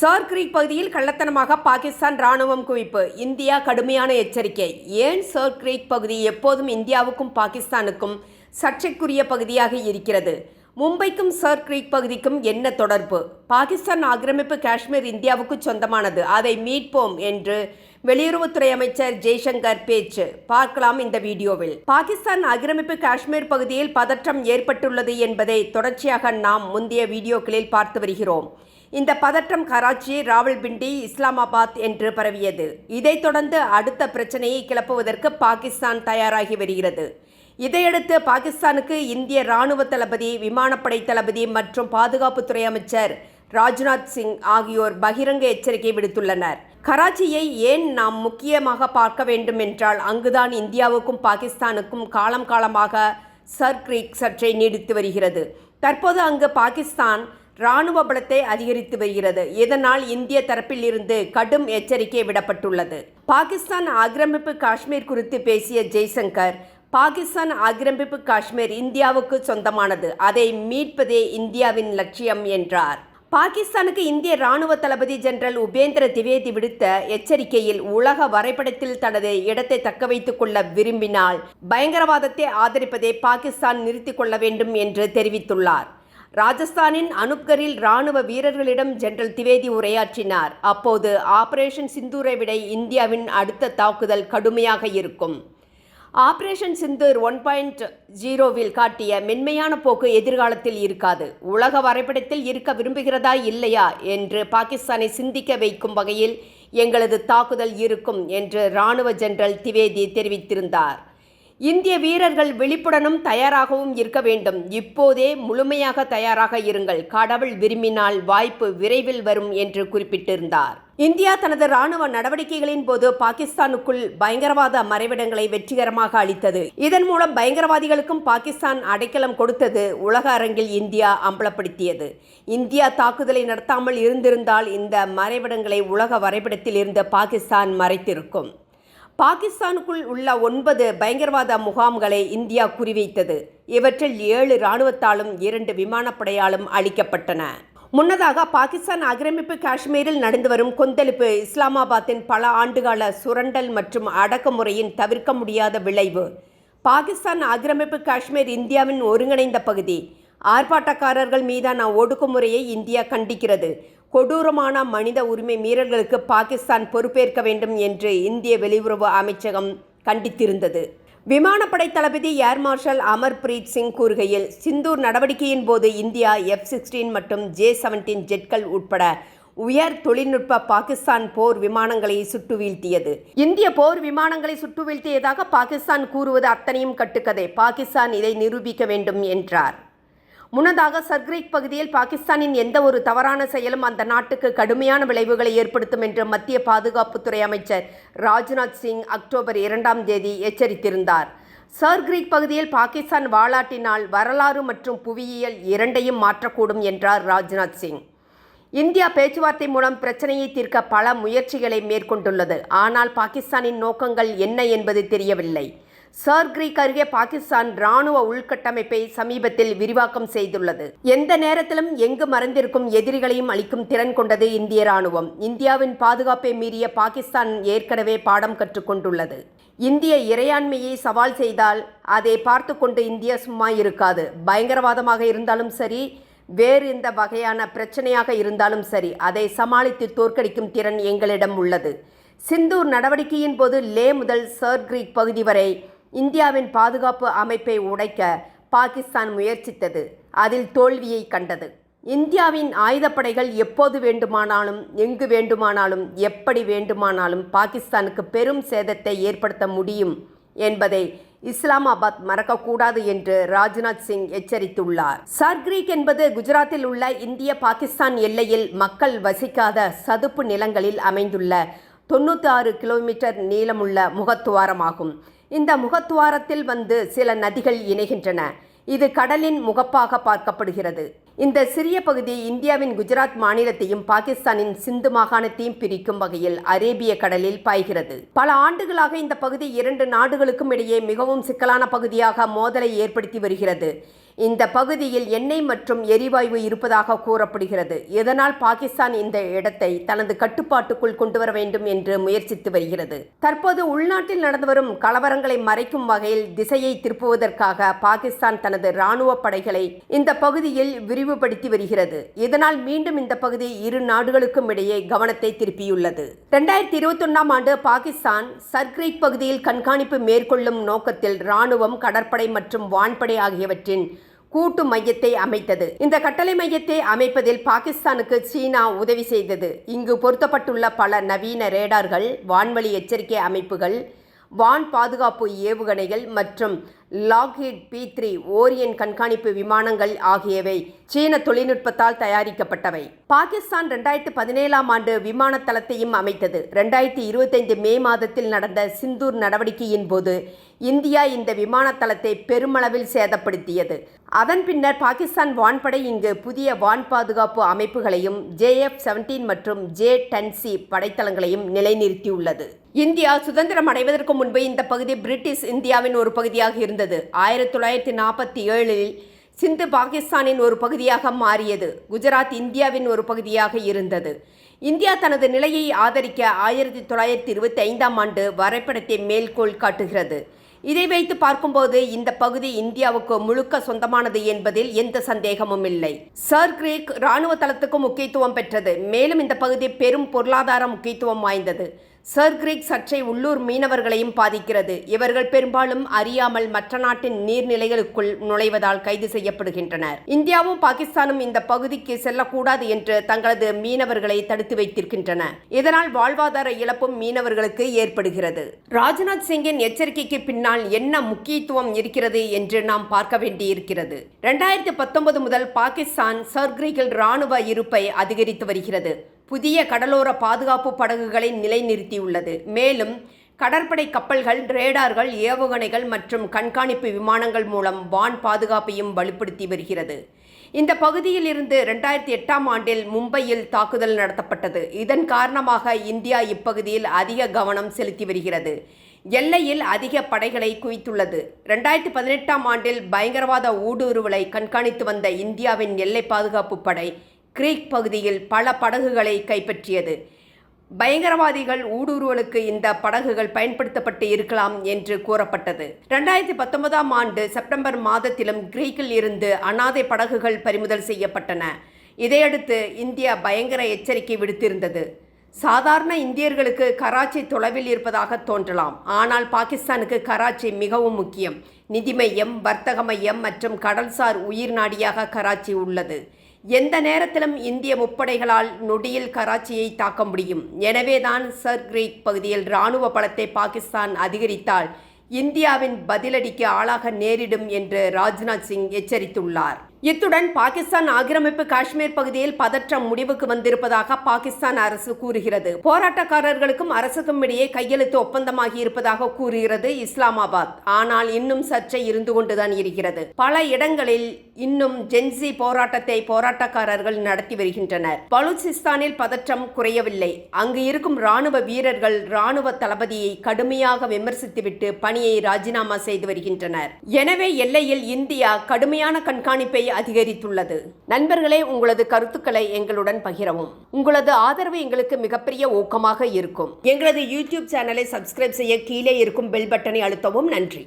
Sir Greek பகுதியில் கள்ளத்தனமாக பாகிஸ்தான் ராணுவம் குவிப்பு. இந்தியா கடுமையான எச்சரிக்கை. ஏன் சார் கிரீக் பகுதி எப்போதும் இந்தியாவுக்கும் பாகிஸ்தானுக்கும் சர்ச்சைக்குரிய பகுதியாக இருக்கிறது? மும்பைக்கும் சார் கிரீக் பகுதிக்கும் என்ன தொடர்பு? பாகிஸ்தான் ஆக்கிரமிப்பு காஷ்மீர் இந்தியாவுக்கு சொந்தமானது, அதை மீட்போம் என்று வெளியுறவுத்துறை அமைச்சர் ஜெய்சங்கர் பேச்சு. பார்க்கலாம் இந்த வீடியோவில். பாகிஸ்தான் ஆக்கிரமிப்பு காஷ்மீர் பகுதியில் பதற்றம் ஏற்பட்டுள்ளது என்பதை தொடர்ச்சியாக நாம் முந்தைய வீடியோக்களில் பார்த்து வருகிறோம். இந்த பதற்றம் கராச்சி, ராவல்பிண்டி, இஸ்லாமாபாத் என்று பரவியது. இதைத் தொடர்ந்து அடுத்த பிரச்சனையை கிளப்புவதற்கு பாகிஸ்தான் தயாராகி வருகிறது. இதையடுத்து பாகிஸ்தானுக்கு இந்திய இராணுவ தளபதி, விமானப்படை தளபதி மற்றும் பாதுகாப்புத்துறை அமைச்சர் ராஜ்நாத் சிங் ஆகியோர் பகிரங்க எச்சரிக்கை விடுத்துள்ளனர். கராச்சியை ஏன் நாம் முக்கியமாக பார்க்க வேண்டும் என்றால், அங்குதான் இந்தியாவுக்கும் பாகிஸ்தானுக்கும் காலமாக சர் கிரீக் சர்ச்சை நீடித்து வருகிறது. தற்போது அங்கு பாகிஸ்தான் இராணுவ பலத்தை அதிகரித்து வருகிறது. இதனால் இந்திய தரப்பில் இருந்து கடும் எச்சரிக்கை விடப்பட்டுள்ளது. பாகிஸ்தான் ஆக்கிரமிப்பு காஷ்மீர் குறித்து பேசிய ஜெய்சங்கர், பாகிஸ்தான் ஆக்கிரமிப்பு காஷ்மீர் இந்தியாவுக்கு சொந்தமானது, அதை மீட்பதே இந்தியாவின் லட்சியம் என்றார். பாகிஸ்தானுக்கு இந்திய இராணுவ தளபதி ஜெனரல் உபேந்திர திவேதி விடுத்த எச்சரிக்கையில், உலக வரைபடத்தில் தனது இடத்தை தக்க வைத்துக் கொள்ள விரும்பினால் பயங்கரவாதத்தை ஆதரிப்பதை பாகிஸ்தான் நிறுத்திக் கொள்ள வேண்டும் என்று தெரிவித்துள்ளார். ராஜஸ்தானின் அனுப்கரில் இராணுவ வீரர்களிடம் ஜெனரல் திவேதி உரையாற்றினார். அப்போது ஆபரேஷன் சிந்தூரை விட இந்தியாவின் அடுத்த தாக்குதல் கடுமையாக இருக்கும். ஆபரேஷன் சிந்தூர் 1.0வில் காட்டிய மென்மையான போக்கு எதிர்காலத்தில் இருக்காது. உலக வரைபடத்தில் இருக்க விரும்புகிறதா இல்லையா என்று பாகிஸ்தானை சிந்திக்க வைக்கும் வகையில் எங்களது தாக்குதல் இருக்கும் என்று இராணுவ ஜெனரல் திவேதி தெரிவித்திருந்தார். இந்திய வீரர்கள் விழிப்புடனும் தயாராகவும் இருக்க வேண்டும். இப்போதே முழுமையாக தயாராக இருங்கள். கடவுள் விரும்பினால் வாய்ப்பு விரைவில் வரும் என்று குறிப்பிட்டிருந்தார். இந்தியா தனது இராணுவ நடவடிக்கைகளின் போது பாகிஸ்தானுக்குள் பயங்கரவாத மறைவிடங்களை வெற்றிகரமாக அளித்தது. இதன் மூலம் பயங்கரவாதிகளுக்கும் பாகிஸ்தான் அடைக்கலம் கொடுத்தது உலக அரங்கில் இந்தியா அம்பலப்படுத்தியது. இந்தியா தாக்குதலை நடத்தாமல் இருந்திருந்தால் இந்த மறைவிடங்களை உலக வரைபடத்தில் இருந்து பாகிஸ்தான் மறைத்திருக்கும். பாகிஸ்தானுக்குள் உள்ள 9 பயங்கரவாத முகாம்களை இந்தியா குறிவைத்தது. இவற்றில் 7 இராணுவத்தாலும் 2 விமானப்படையாலும் அளிக்கப்பட்டன. முன்னதாக பாகிஸ்தான் ஆக்கிரமிப்பு காஷ்மீரில் நடந்து வரும் கொந்தளிப்பு இஸ்லாமாபாத்தின் பல ஆண்டுகால சுரண்டல் மற்றும் அடக்குமுறையின் தவிர்க்க முடியாத விளைவு. பாகிஸ்தான் ஆக்கிரமிப்பு காஷ்மீர் இந்தியாவின் ஒருங்கிணைந்த பகுதி. ஆர்ப்பாட்டக்காரர்கள் மீதான ஒடுக்குமுறையை இந்தியா கண்டிக்கிறது. கொடூரமான மனித உரிமை மீறல்களுக்கு பாகிஸ்தான் பொறுப்பேற்க வேண்டும் என்று இந்திய வெளியுறவு அமைச்சகம் கண்டித்திருந்தது. விமானப்படை தளபதி ஏர் மார்ஷல் அமர்பிரீத் சிங் கூறுகையில், சிந்தூர் நடவடிக்கையின் போது இந்தியா F-16 மற்றும் J-17 ஜெட்கள் உட்பட உயர் தொழில்நுட்ப பாகிஸ்தான் போர் விமானங்களை சுட்டு வீழ்த்தியது. இந்திய போர் விமானங்களை சுட்டு வீழ்த்தியதாக பாகிஸ்தான் கூறுவது அத்தனையும் கட்டுக்கதை. பாகிஸ்தான் இதை நிரூபிக்க வேண்டும் என்றார். முன்னதாக சர் கிரீக் பகுதியில் பாகிஸ்தானின் எந்த ஒரு தவறான செயலும் அந்த நாட்டுக்கு கடுமையான விளைவுகளை ஏற்படுத்தும் என்று மத்திய பாதுகாப்புத்துறை அமைச்சர் ராஜ்நாத் சிங் அக்டோபர் 2ஆம் தேதி எச்சரித்திருந்தார். சர் கிரீக் பகுதியில் பாகிஸ்தான் வாலாட்டினால் வரலாறு மற்றும் புவியியல் இரண்டையும் மாற்றக்கூடும் என்றார் ராஜ்நாத் சிங். இந்தியா பேச்சுவார்த்தை மூலம் பிரச்சனையை தீர்க்க பல முயற்சிகளை மேற்கொண்டுள்ளது. ஆனால் பாகிஸ்தானின் நோக்கங்கள் என்ன என்பது தெரியவில்லை. சர் கிரீக் அருகே பாகிஸ்தான் இராணுவ உள்கட்டமைப்பை சமீபத்தில் விரிவாக்கம் செய்துள்ளது. எந்த நேரத்திலும் எங்கு மறைந்திருக்கும் எதிரிகளையும் அளிக்கும் திறன் கொண்டது இந்திய இராணுவம். இந்தியாவின் பாதுகாப்பை மீறிய பாகிஸ்தான் ஏற்கனவே பாடம் கற்றுக்கொண்டுள்ளது. இந்திய இறையாண்மையை சவால் செய்தால் அதை பார்த்து கொண்டு இந்தியா சும்மா இருக்காது. பயங்கரவாதமாக இருந்தாலும் சரி, வேறு எந்த வகையான பிரச்சனையாக இருந்தாலும் சரி, அதை சமாளித்து தோற்கடிக்கும் திறன் எங்களிடம் உள்ளது. சிந்தூர் நடவடிக்கையின் போது லே முதல் சர் கிரீக் பகுதி வரை இந்தியாவின் பாதுகாப்பு அமைப்பை உடைக்க பாகிஸ்தான் முயற்சித்தது. அதில் தோல்வியை கண்டது. இந்தியாவின் ஆயுதப்படைகள் எப்போது வேண்டுமானாலும், எங்கு வேண்டுமானாலும், எப்படி வேண்டுமானாலும் பாகிஸ்தானுக்கு பெரும் சேதத்தை ஏற்படுத்த முடியும் என்பதை இஸ்லாமாபாத் மறக்கக்கூடாது என்று ராஜ்நாத் சிங் எச்சரித்துள்ளார். சர் கிரீக் என்பது குஜராத்தில் உள்ள இந்திய பாகிஸ்தான் எல்லையில் மக்கள் வசிக்காத சதுப்பு நிலங்களில் அமைந்துள்ள 96 கிலோமீட்டர் நீளமுள்ள முகத்துவாரமாகும். இந்த முகத்துவாரத்தில் வந்து சில நதிகள் இணைகின்றன. இது கடலின் முகப்பாக பார்க்கப்படுகிறது. இந்த சிறிய பகுதி இந்தியாவின் குஜராத் மாநிலத்தையும் பாகிஸ்தானின் சிந்து மாகாணத்தையும் பிரிக்கும் வகையில் அரேபிய கடலில் பாய்கிறது. பல ஆண்டுகளாக இந்த பகுதி இரண்டு நாடுகளுக்கும் இடையே மிகவும் சிக்கலான பகுதியாக மோதலை ஏற்படுத்தி வருகிறது. இந்த பகுதியில் எண்ணெய் மற்றும் எரிவாயு இருப்பதாக கூறப்படுகிறது. இதனால் பாகிஸ்தான் இந்த இடத்தை தனது கட்டுப்பாட்டுக்குள் கொண்டு வர வேண்டும் என்று முயற்சித்து வருகிறது. தற்போது உள்நாட்டில் நடந்து வரும் கலவரங்களை மறைக்கும் வகையில் திசையை திருப்புவதற்காக பாகிஸ்தான் தனது இராணுவ படைகளை இந்த பகுதியில் விரிவுபடுத்தி வருகிறது. இதனால் மீண்டும் இந்த பகுதி இரு நாடுகளுக்கும் இடையே கவனத்தை திருப்பியுள்ளது. 2021ஆம் ஆண்டு பாகிஸ்தான் சர்க்ரீக் பகுதியில் கண்காணிப்பு மேற்கொள்ளும் நோக்கத்தில் இராணுவம், கடற்படை மற்றும் வான்படை ஆகியவற்றின் கூட்டு மையத்தை அமைத்தது. இந்த கட்டளை மையத்தை அமைப்பதில் பாகிஸ்தானுக்கு சீனா உதவி செய்தது. இங்கு பொருத்தப்பட்டுள்ள பல நவீன ரேடார்கள், வான்வழி எச்சரிக்கை அமைப்புகள், வான் பாதுகாப்பு ஏவுகணைகள் மற்றும் லாக்ஹீட் P-3 ஓரியன் கண்காணிப்பு விமானங்கள் ஆகியவை சீன தொழில்நுட்பத்தால் தயாரிக்கப்பட்டவை. பாகிஸ்தான் 2017ஆம் ஆண்டு விமான தளத்தையும் அமைத்தது. 2025 மே மாதத்தில் நடந்த சிந்தூர் நடவடிக்கையின் போது இந்தியா இந்த விமான தளத்தை பெருமளவில் சேதப்படுத்தியது. அதன் பின்னர் பாகிஸ்தான் வான்படை இங்கு புதிய வான் பாதுகாப்பு அமைப்புகளையும் JF-17 மற்றும் J-10C படைத்தளங்களையும் நிலைநிறுத்தியுள்ளது. இந்தியா சுதந்திரம் அடைவதற்கு முன்பு இந்த பகுதி பிரிட்டிஷ் இந்தியாவின் ஒரு பகுதியாக இருந்தது. 1947இல் சிந்து பாகிஸ்தானின் ஒரு பகுதியாக மாறியது. குஜராத் இந்தியாவின் ஒரு பகுதியாக இருந்தது. இந்தியா தனது நிலையை ஆதரிக்க 1925ஆம் ஆண்டு வரைபடத்தை மேற்கோள் காட்டுகிறது. இதை வைத்து பார்க்கும்போது இந்த பகுதி இந்தியாவுக்கு முழுக்க சொந்தமானது என்பதில் எந்த சந்தேகமும் இல்லை. சர்க்ரீக் இராணுவ தளத்துக்கு முக்கியத்துவம் பெற்றது. மேலும் இந்த பகுதி பெரும் பொருளாதார முக்கியத்துவம் வாய்ந்தது. சர்க்ரீக் சர்ச்சை உள்ளூர் மீனவர்களையும் பாதிக்கிறது. இவர்கள் பெரும்பாலும் அறியாமல் மற்ற நாட்டின் நீர்நிலைகளுக்குள் நுழைவதால் கைது செய்யப்படுகின்றனர். இந்தியாவும் பாகிஸ்தானும் இந்த பகுதிக்கு செல்லக்கூடாது என்று தங்களது மீனவர்களை தடுத்து வைத்திருக்கின்றன. இதனால் வாழ்வாதார இழப்பும் மீனவர்களுக்கு ஏற்படுகிறது. ராஜ்நாத் சிங்கின் எச்சரிக்கைக்கு பின்னால் என்ன முக்கியத்துவம் இருக்கிறது என்று நாம் பார்க்க வேண்டியிருக்கிறது. 2019 முதல் பாகிஸ்தான் சர்க்ரீக்கில் இராணுவ இருப்பை அதிகரித்து வருகிறது. புதிய கடலோர பாதுகாப்பு படகுகளை நிலைநிறுத்தியுள்ளது. மேலும் கடற்படை கப்பல்கள், ரேடார்கள், ஏவுகணைகள் மற்றும் கண்காணிப்பு விமானங்கள் மூலம் வான் பாதுகாப்பையும் வலுப்படுத்தி வருகிறது. இந்த பகுதியில் இருந்து 2008ஆம் ஆண்டில் மும்பையில் தாக்குதல் நடத்தப்பட்டது. இதன் காரணமாக இந்தியா இப்பகுதியில் அதிக கவனம் செலுத்தி வருகிறது. எல்லையில் அதிக படைகளை குவித்துள்ளது. 2018ஆம் ஆண்டில் பயங்கரவாத ஊடுருவலை கண்காணித்து வந்த இந்தியாவின் எல்லை பாதுகாப்பு படை கிரீக் பகுதியில் பல படகுகளை கைப்பற்றியது. பயங்கரவாதிகள் ஊடுருவலுக்கு இந்த படகுகள் பயன்படுத்தப்பட்டு இருக்கலாம் என்று கூறப்பட்டது. 2019ஆம் ஆண்டு செப்டம்பர் மாதத்திலும் கிரீக்கில் இருந்து அனாதை படகுகள் பறிமுதல் செய்யப்பட்டன. இதையடுத்து இந்தியா பயங்கர எச்சரிக்கை விடுத்திருந்தது. சாதாரண இந்தியர்களுக்கு கராச்சி தொலைவில் இருப்பதாக தோன்றலாம். ஆனால் பாகிஸ்தானுக்கு கராச்சி மிகவும் முக்கியம். நிதி மையம், வர்த்தக மையம் மற்றும் கடல்சார் உயிர் நாடியாக கராச்சி உள்ளது. எந்த நேரத்திலும் இந்திய முப்படைகளால் நொடியில் கராச்சியை தாக்க முடியும். எனவேதான் சர்க்ரீக் பகுதியில் இராணுவ பலத்தை பாகிஸ்தான் அதிகரித்தால் இந்தியாவின் பதிலடிக்கு ஆளாக நேரிடும் என்று ராஜ்நாத் சிங் எச்சரித்துள்ளார். இத்துடன் பாகிஸ்தான் ஆக்கிரமிப்பு காஷ்மீர் பகுதியில் பதற்றம் முடிவுக்கு வந்திருப்பதாக பாகிஸ்தான் அரசு கூறுகிறது. போராட்டக்காரர்களுக்கும் அரசுக்கும் இடையே கையெழுத்து ஒப்பந்தமாகி இருப்பதாக கூறுகிறது இஸ்லாமாபாத். ஆனால் இன்னும் சர்ச்சை இருந்து கொண்டுதான் இருக்கிறது. பல இடங்களில் இன்னும் ஜென்சி போராட்டத்தை போராட்டக்காரர்கள் நடத்தி வருகின்றனர். பலூச்சிஸ்தானில் பதற்றம் குறையவில்லை. அங்கு இருக்கும் இராணுவ வீரர்கள் இராணுவ தளபதியை கடுமையாக விமர்சித்துவிட்டு பணியை ராஜினாமா செய்து வருகின்றனர். எனவே எல்லையில் இந்தியா கடுமையான கண்காணிப்பை அதிகரித்துள்ளது. நண்பர்களே, உங்களது கருத்துக்களை எங்களுடன் பகிரவும். உங்களது ஆதரவு எங்களுக்கு மிகப்பெரிய ஊக்கமாக இருக்கும். எங்களது யூடியூப் சேனலை சப்ஸ்கிரைப் செய்ய கீழே இருக்கும் பெல் பட்டனை அழுத்தவும். நன்றி.